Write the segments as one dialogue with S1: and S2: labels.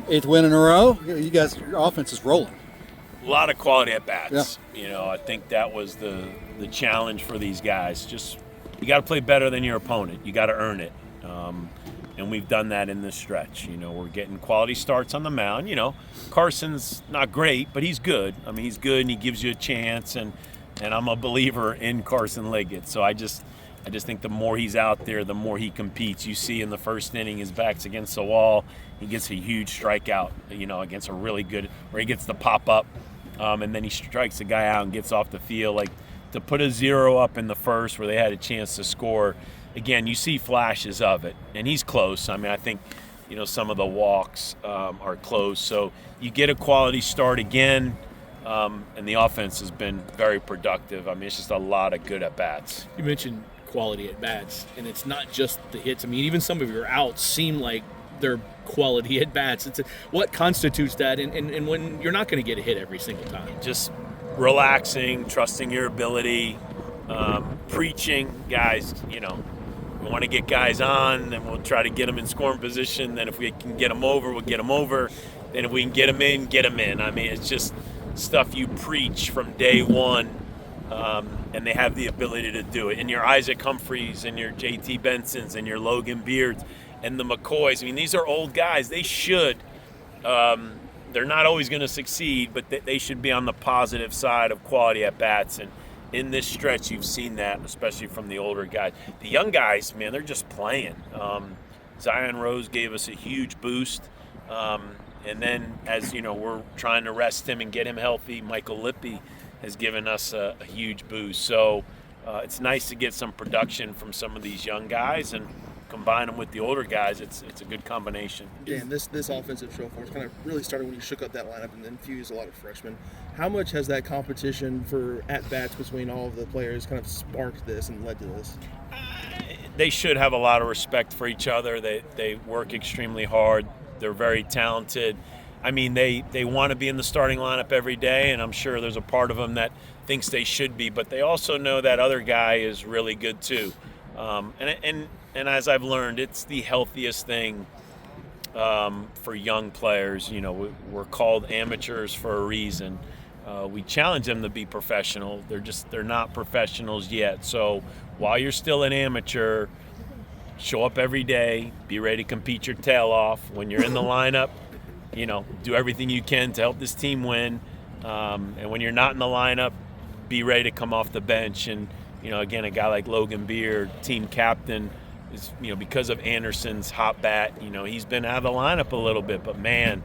S1: 8th win in a row. You guys, your offense is rolling.
S2: A lot of quality at bats. Yeah. I think that was the challenge for these guys. Just you got to play better than your opponent. You got to earn it. And we've done that in this stretch. We're getting quality starts on the mound. Carson's not great, but he's good. I mean, he's good and he gives you a chance. And I'm a believer in Carson Liggett. So I just think the more he's out there, the more he competes. You see in the first inning, his back's against the wall. He gets a huge strikeout, against a really good, where he gets the pop up, and then he strikes the guy out and gets off the field. Like, to put a 0 up in the first where they had a chance to score, again, you see flashes of it, and he's close. I mean, I think, some of the walks are close. So you get a quality start again, and the offense has been very productive. I mean, it's just a lot of good at-bats.
S3: You mentioned quality at-bats, and it's not just the hits. I mean, even some of your outs seem like they're quality at-bats. What constitutes that, and when you're not going to get a hit every single time?
S2: Just relaxing, trusting your ability, preaching. Guys, we want to get guys on, then we'll try to get them in scoring position. Then if we can get them over, we'll get them over. Then if we can get them in, get them in. I mean, it's just stuff you preach from day one, and they have the ability to do it. And your Isaac Humphreys and your JT Bensons and your Logan Beards and the McCoys. I mean, these are old guys. They should. They're not always going to succeed, but they should be on the positive side of quality at-bats. And in this stretch, you've seen that, especially from the older guys. The young guys, man, they're just playing. Zion Rose gave us a huge boost. And then, as we're trying to rest him and get him healthy, Michael Lippy has given us a huge boost. So it's nice to get some production from some of these young guys and combine them with the older guys. It's a good combination.
S4: Dan, this offensive show force kind of really started when you shook up that lineup and then fused a lot of freshmen. How much has that competition for at-bats between all of the players kind of sparked this and led to this?
S2: They should have a lot of respect for each other. They work extremely hard. They're very talented. I mean, they want to be in the starting lineup every day, and I'm sure there's a part of them that thinks they should be, but they also know that other guy is really good too. And as I've learned, it's the healthiest thing for young players. We're called amateurs for a reason. We challenge them to be professional. They're not professionals yet. So while you're still an amateur, show up every day, be ready to compete your tail off. When you're in the lineup, do everything you can to help this team win. And when you're not in the lineup, be ready to come off the bench. And, again, a guy like Logan Beard, team captain, is, because of Anderson's hot bat, he's been out of the lineup a little bit, but man,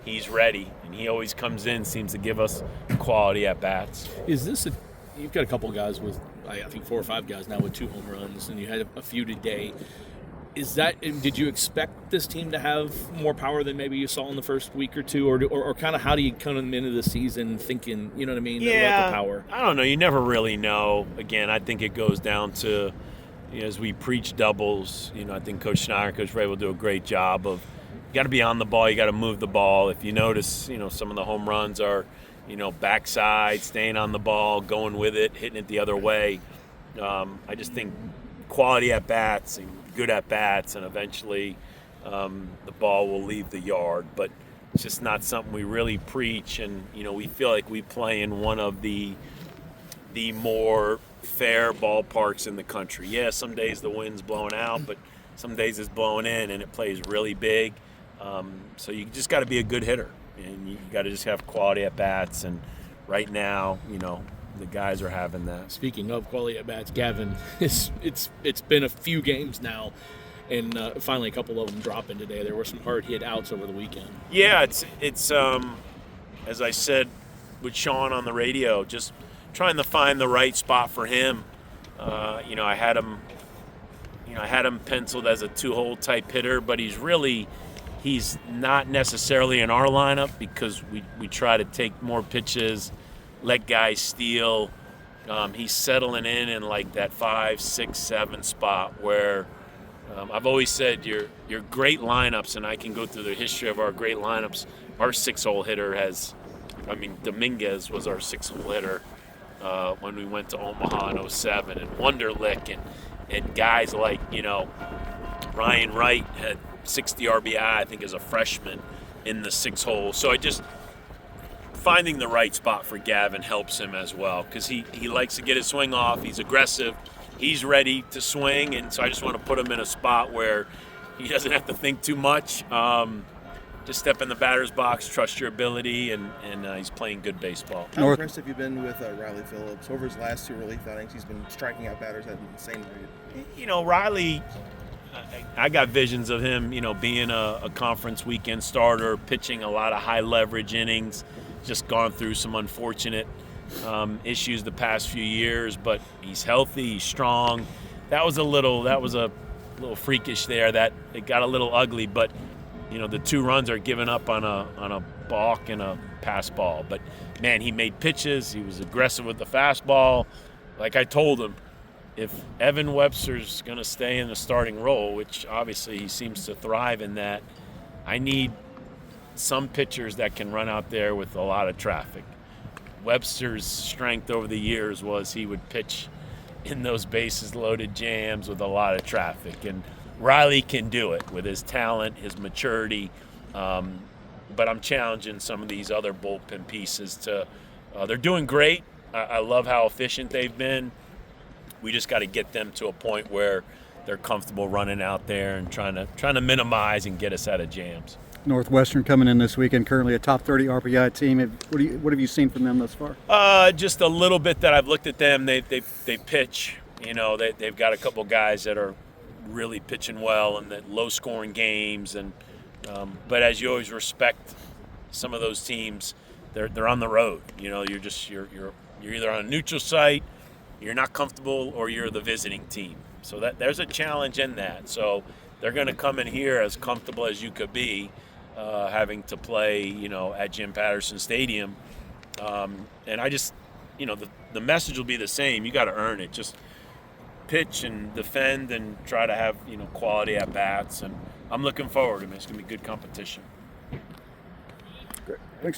S2: he's ready. And he always comes in, seems to give us quality at bats.
S3: You've got a couple guys with, I think 4 or 5 guys now with 2 home runs, and you had a few today. Did you expect this team to have more power than maybe you saw in the first week or two, or kind of how do you come into the season thinking, you know what I mean, about the power?
S2: I don't know. You never really know. Again, I think it goes down to, as we preach doubles, I think Coach Schneider and Coach Ray will do a great job of, you got to be on the ball, you got to move the ball. If you notice, some of the home runs are, backside, staying on the ball, going with it, hitting it the other way. I just think quality at bats and good at bats, and eventually the ball will leave the yard. But it's just not something we really preach, and we feel like we play in one of the more fair ballparks in the country. Yeah, some days the wind's blowing out, but some days it's blowing in, and it plays really big. So you just got to be a good hitter, and you got to just have quality at bats. And right now, the guys are having that.
S3: Speaking of quality at bats, Gavin, it's been a few games now, and finally a couple of them dropping today. There were some hard hit outs over the weekend.
S2: Yeah, it's as I said with Sean on the radio, just trying to find the right spot for him. I had him penciled as a 2-hole type hitter, but he's not necessarily in our lineup because we try to take more pitches, let guys steal. He's settling in like that 5, 6, 7 spot where I've always said your great lineups, and I can go through the history of our great lineups. Our 6-hole hitter Dominguez was our 6-hole hitter when we went to Omaha in 07, and Wonderlick and guys like, Ryan Wright had 60 RBI, I think, as a freshman. in the 6 hole. So finding the right spot for Gavin helps him as well, because he likes to get his swing off. He's aggressive. He's ready to swing, and so I just want to put him in a spot where he doesn't have to think too much. Just step in the batter's box, trust your ability, and he's playing good baseball.
S4: How impressed have you been with Riley Phillips? Over his last 2 relief outings, he's been striking out batters at an insane rate.
S2: You know, Riley, I got visions of him, being a conference weekend starter, pitching a lot of high leverage innings, just gone through some unfortunate issues the past few years, but he's healthy, he's strong. That was a little freakish there. That it got a little ugly, but the 2 runs are given up on a balk and a pass ball. But man, he made pitches. He was aggressive with the fastball. Like I told him, if Evan Webster's going to stay in the starting role, which obviously he seems to thrive in that, I need some pitchers that can run out there with a lot of traffic. Webster's strength over the years was he would pitch in those bases loaded jams with a lot of traffic, and Riley can do it with his talent, his maturity, but I'm challenging some of these other bullpen pieces to they're doing great. I love how efficient they've been. We just got to get them to a point where they're comfortable running out there and trying to minimize and get us out of jams.
S1: Northwestern coming in this weekend, currently a top 30 RPI team. What have you seen from them thus far?
S2: Just a little bit that I've looked at them. They pitch. They've got a couple guys that are really pitching well in the low-scoring games, and but as you always respect some of those teams, they're on the road. You're either on a neutral site, you're not comfortable, or you're the visiting team. So there's a challenge in that. So they're going to come in here as comfortable as you could be, having to play, at Jim Patterson Stadium. And I just, the message will be the same. You got to earn it. Just pitch and defend and try to have, quality at bats. And I'm looking forward to it. It's going to be good competition.
S1: Great. Thanks.